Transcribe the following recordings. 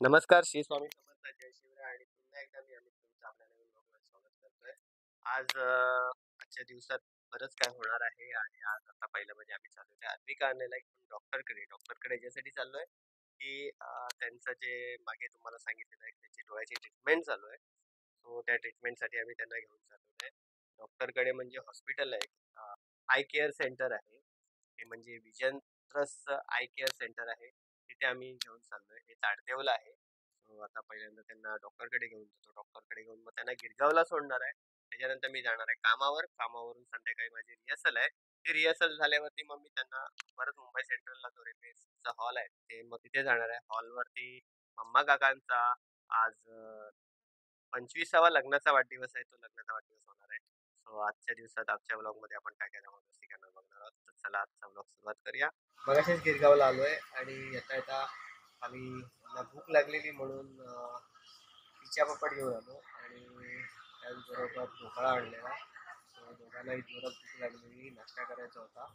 नमस्कार, श्री स्वामी समर्थ, जय शिवराय आणि पुन्हा एकदा मी अमित तुमचं आपल्या नवीन व्लॉगमध्ये स्वागत करतोय. आजच्या दिवसात बरंच काय होणार आहे आणि आज आता पहिलं म्हणजे आम्ही चाललोय अन्विका आणलेला एक डॉक्टरकडे. डॉक्टरकडे याच्यासाठी चाललोय की त्यांचं जे मागे तुम्हाला सांगितलेलं आहे त्याची डोळ्याची ट्रीटमेंट चालू आहे. सो त्या ट्रीटमेंटसाठी आम्ही त्यांना घेऊन चाललेलो आहे. डॉक्टरकडे म्हणजे हॉस्पिटल आहे, आय केअर सेंटर आहे. हे म्हणजे vision trust I care centre आहे. तिथे आम्ही घेऊन चाललोय. हे ताडदेवला आहे. सो आता पहिल्यांदा त्यांना डॉक्टरकडे घेऊन जातो. डॉक्टरकडे घेऊन मग त्यांना गिरगावला सोडणार आहे. त्याच्यानंतर मी जाणार आहे कामावर. कामावरून संध्याकाळी माझी रिहर्सल आहे. ती रिहर्सल झाल्यावरती मग मी त्यांना परत मुंबई सेंट्रलला जो रेल्वेचा हॉल आहे ते मग तिथे जाणार आहे. हॉलवरती मम्मा काकांचा आज 25वा लग्नाचा वाढदिवस आहे. तो लग्नाचा वाढदिवस होणार आहे. सो आजच्या दिवसात आजच्या ब्लॉगमध्ये आपण काय काय जबरदस्ती करणार बघणार आहोत. तर चला आजचा ब्लॉग सुरुवात करूया. मगाशीच गिरगावला आलोय आणि येता येता आम्ही मला भूक लागलेली म्हणून पिच्या पापड घेऊन आलो आणि त्याचबरोबर ढोकळा आणलेला. सो दोघांनाही जोरात भूक लागलेली, नाश्ता करायचा होता.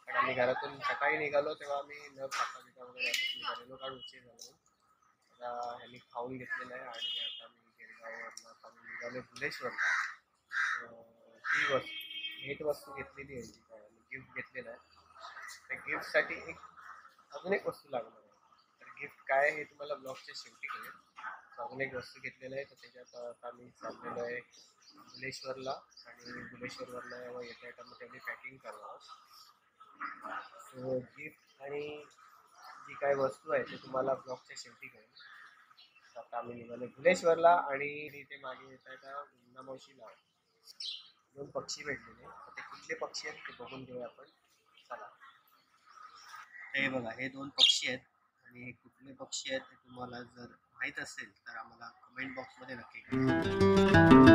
कारण आम्ही घरातून सकाळी निघालो तेव्हा आम्ही न खाता पिता वगैरे असंच निघालेलो कारण उशीर झालो. आता ह्यांनी खाऊन घेतलेलं आहे आणि आता मी गिरगाववरनं आता मी निघालो भुलेश्वरला. ही भेट वस्तू घेतलेली आहे, जी काय गिफ्ट घेतलेलं आहे. त्या गिफ्टसाठी अजून एक वस्तू लागणार आहे. तर गिफ्ट काय आहे हे तुम्हाला ब्लॉगच्या शेवटी कळेल. अजून एक वस्तू घेतलेलं आहे तर त्याच्यात आता मी चाललेलो आहे भुलेश्वरला आणि भुलेश्वरवरनं येता येता मग त्यांनी पॅकिंग करणार आहोत. सो गिफ्ट आणि जी काय वस्तू आहे ते तुम्हाला ब्लॉगच्या शेवटी कळेल. आता आम्ही निघालो भुलेश्वरला आणि इथे मागे येता येता मावशीला दोन पक्षी भेटलेले. ते कुठले पक्षी आहेत ते बघून घेऊया आपण. चला, हे बघा, हे दोन पक्षी आहेत आणि हे कुठले पक्षी आहेत ते तुम्हाला जर माहीत असेल तर आम्हाला कमेंट बॉक्समध्ये नक्की कळवा.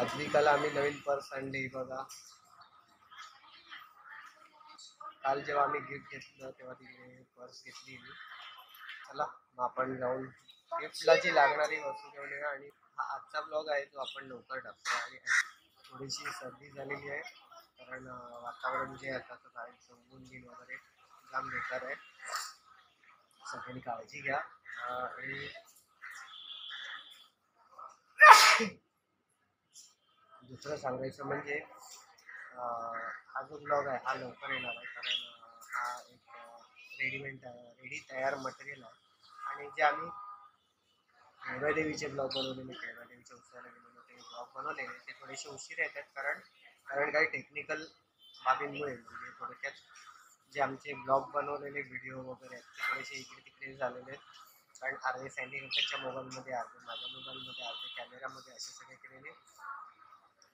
आजकाल आम्ही नवीन पर्स आणली बघा. काल जेव्हा आम्ही गिफ्ट घेतलं तेव्हा तिने पर्स घेतली. चला मग आपण जाऊन गिफ्टला जी लागणारी वस्तू घेऊन येऊया. आणि हा आजचा ब्लॉग आहे तो आपण लवकर टाकतो. आणि थोडीशी सर्दी झालेली आहे कारण वातावरण जे आहे आता ऊन बिन वगैरे जाम बेकार आहे. सगळ्यांनी काळजी घ्या. आणि दुसरं सांगायचं म्हणजे हा जो ब्लॉग आहे हा लवकर येणार आहे कारण हा एक रेडी तयार मटेरियल आहे. आणि जे आम्ही केळबादेवीचे ब्लॉग बनवलेले, केळबादेवीच्या उत्सवाला गेलेलो ते ब्लॉग बनवलेले ते थोडेसे उशीर येतात कारण काही टेक्निकल बाबींमुळे. म्हणजे थोडक्यात जे आमचे ब्लॉग बनवलेले व्हिडिओ वगैरे आहेत ते थोडेसे इकडे तिकडे झालेले आहेत. कारण अर्धे सँडिकेटच्या मोबाईलमध्ये, अर्धे माझ्या मोबाईलमध्ये, अर्धे कॅमेरामध्ये असे सगळे केलेले.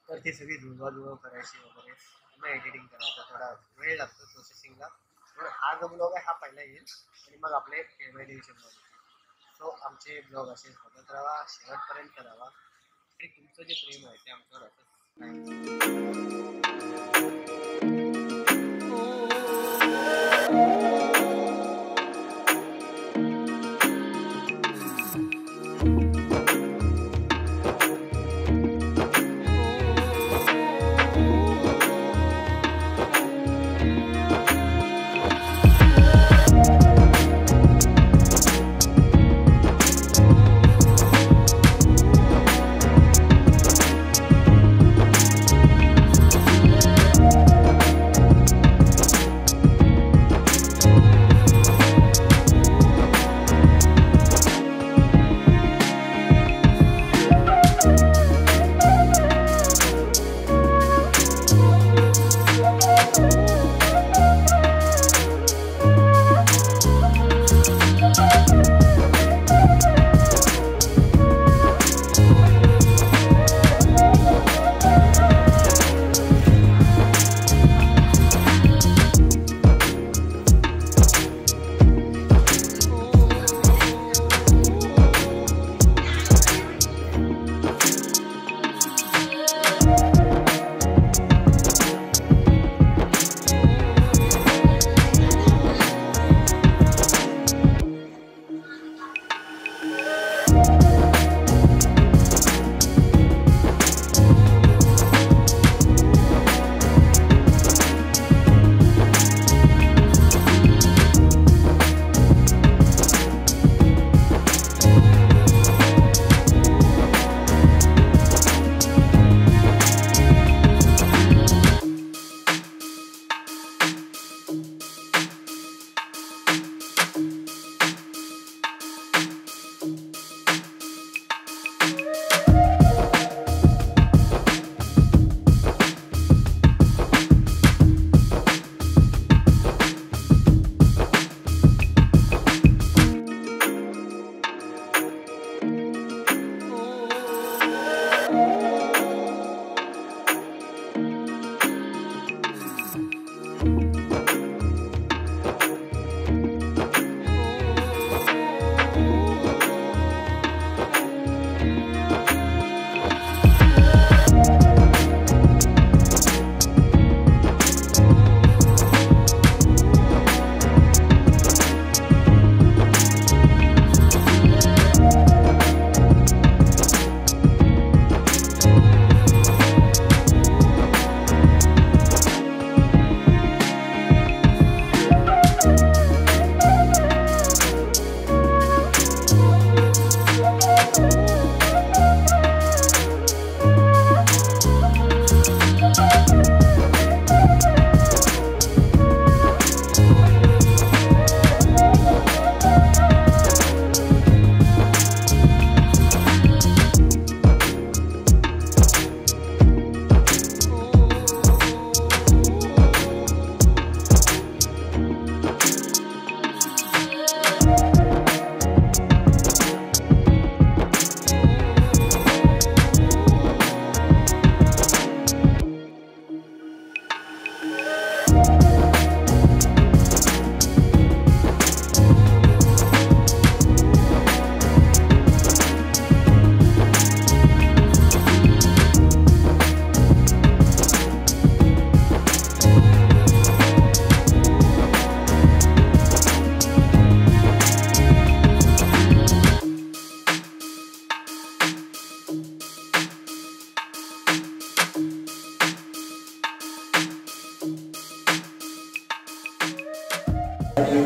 तर ती सगळी जुळवाजुळव करायची वगैरे, मग एडिटिंग करायचा थोडा वेळ लागतो प्रोसेसिंगला. पण हा जो ब्लॉग आहे हा पहिला येईल आणि मग आपले केळबादेवीचे ब्लॉग येईल. सो आमचे ब्लॉग असेच बघत राहा, शेवटपर्यंत राहा आणि तुमचं जे प्रेम आहे ते आमच्यावर असंच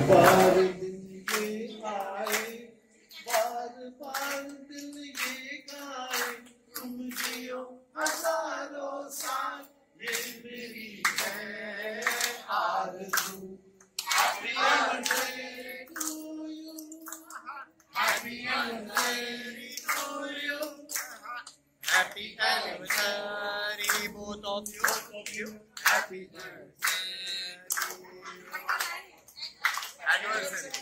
बार दिन ये आए, बार दिल ये गाए, तुम जियो हजारों साल, ये मेरी है आरज़ू। Happy birthday to you, happy birthday to you, happy anniversary both of you, happy birthday anniversary.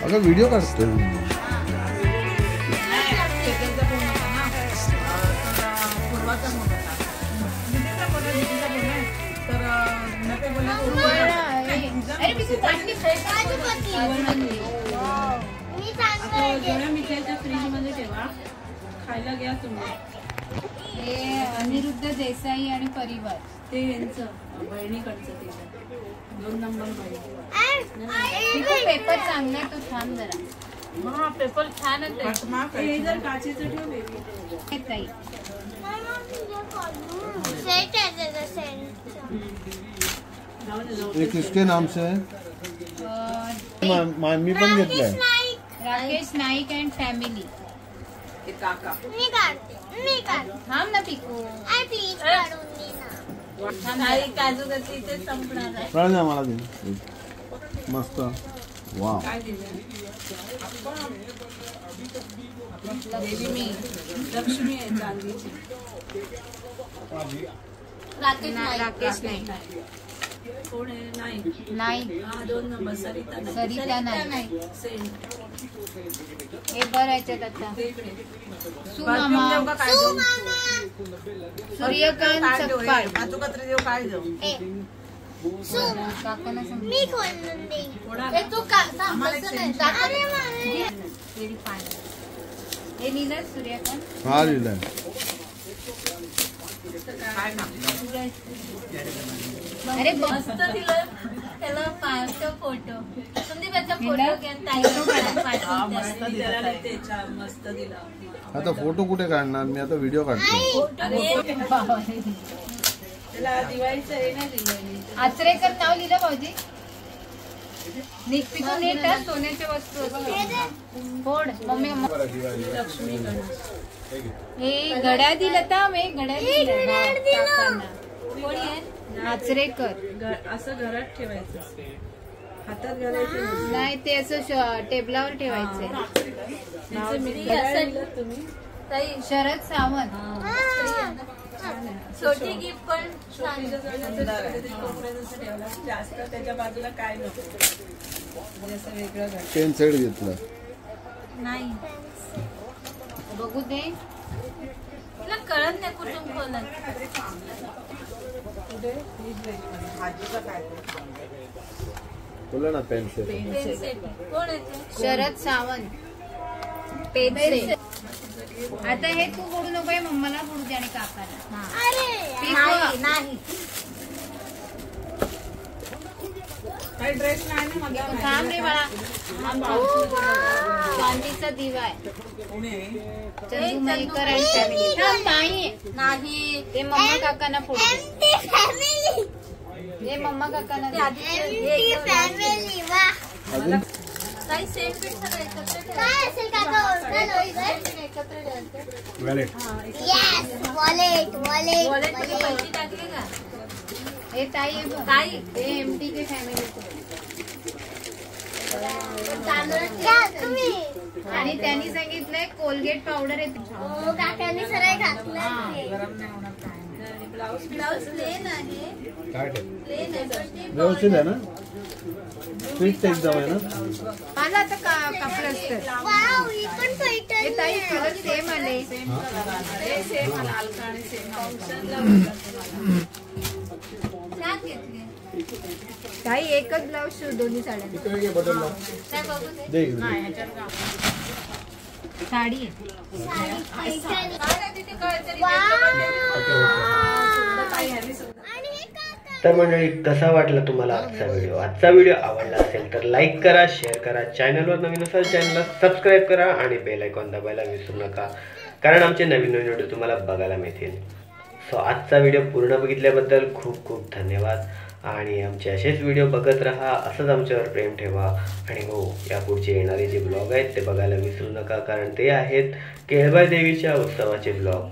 अगं व्हिडिओ काढतो फ्रीज मध्ये ठेवा खायला घ्या तुम्ही. हे अनिरुद्ध देसाई आणि परिवार ते यांचं बहिणीकडचं ते 2 नंबर बहिणी. पेपर चांगला तो छान जरा. हा पेपर छान आहे. हे जर काचेचं ठेव बेबी ताई ये किसके नाम से है? मी पण घेतलाय. Rakesh Naik and family. ते काका थांब ना पिकू. नाही काजू कतली इथे संपणार आहे. कळ ना मला दे. मस्त. वाव. काय दिलं देवी मी लक्ष्मी आहे चांदीची. राकेश नाही. कोण आहे? नाही नाही हा 2 नंबर सरिता नाही. सरिता नाही. सेंट हे बरं याच्यात आता ते इकडे. सुमामा, सूर्यकांत सकपाळ. काजू कतरी देऊ काय देऊ? काकांना सांग. हे लिहिलं सूर्यकांत. हा लिहिलंय. अरे मस्त दिलं त्याला पाठव फोटो. संदीप याचा फोटो घेऊन मस्त दिला त्याच्या. मस्त दिला. आता फोटो कुठे काढणार मी? आता व्हिडिओ काढतो. त्याला दिवाळीचं हे नाही दिलं. आचरेकर नाव लिहिलं भाऊजी. निघतो नीट सोन्याच्या वस्तू फोड. मम्मी लक्ष्मी गणेश. हे घड्या दिलं तर मी घड्या दिलं. कोणी आहे? आचरेकर. असं घरात ठेवायचं. हातात घालायचं नाही ते असं टेबलावर ठेवायचंय. तुम्ही शरद सावंत. छोटी गिफ्ट पण जास्त त्याच्या बाजूला काय नको. असं वेगळं पेन सेट घेतला. नाही बघू दे. तिला कळत नाही कुठून खोलत. बोला ना पेन सेट. कोण येते? शरद सावंत. पेन्सिल. आता हे तू फोडू नको. हे मम्माला फोडू दे आणि काकाला. नाही काही ड्रेस नाही ना माझा. थांब रे बाळा. चांदीचा दिवा आहे. चंदू मयेकर आणि फॅमिली. थांब नाही. ते मम्मा काकांना फोडू दे. हे मम्मा काकांना दे. अजून काही सेट बीट सगळं एकत्र वॅलेट. वॉलेट पैसे टाकले का? हे ताई आहे बघ. ताई. हे एमटी के फॅमिली. आणि त्यांनी सांगितलंय कोलगेट पावडर आहे. ब्लाऊज प्लेन आहे. काय प्लेन आहे पण ते व्यवस्थित आहे ना? फिट एकदम आहे ना? मला आता कापलं असतं. हे ताई कलर सेम आले. सेम हलका आणि सेम छान घेतली. ताई एकच ब्लाऊज शिव दोन्ही साड्या. काय बघू दे. साडी आहे. तिथे काहीतरी तर मंडळी कसा वाटला तुम्हाला आजचा व्हिडिओ? आजचा व्हिडिओ आवडला असेल तर लाईक करा, शेअर करा. चॅनलवर नवीन असाल चॅनलला सबस्क्राईब करा आणि बेल आयकॉन दाबायला विसरू नका, कारण आमचे नवीन नवीन व्हिडिओ तुम्हाला बघायला मिळतील. सो आजचा व्हिडिओ पूर्ण बघितल्याबद्दल खूप खूप धन्यवाद. आणि आमचे असेच व्हिडिओ बघत राहा, असंच आमच्यावर प्रेम ठेवा. आणि हो, यापुढचे येणारे जे ब्लॉग आहेत ते बघायला विसरू नका, कारण ते आहेत केळबाई देवीच्या उत्सवाचे ब्लॉग.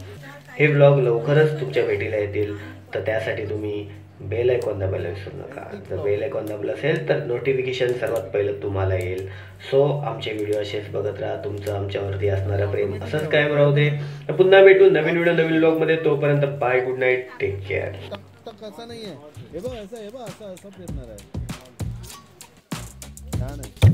हे ब्लॉग लवकरच तुमच्या भेटीला येतील, तर त्यासाठी तुम्ही बेल आयकॉन दाबायला विसरू नका. जर बेल आयकॉन दाबलं असेल तर नोटिफिकेशन सर्वात पहिलं तुम्हाला येईल. सो आमचे व्हिडिओ असेच बघत राहा. तुमचं आमच्यावरती असणारं प्रेम असंच कायम राहू दे. पुन्हा भेटू नवीन व्हिडिओ नवीन ब्लॉगमध्ये. तोपर्यंत bye, good night, take care. कसा नाहीये हे बघ. असं हे बघ. असं असं फिरणार आहे. छान आहे.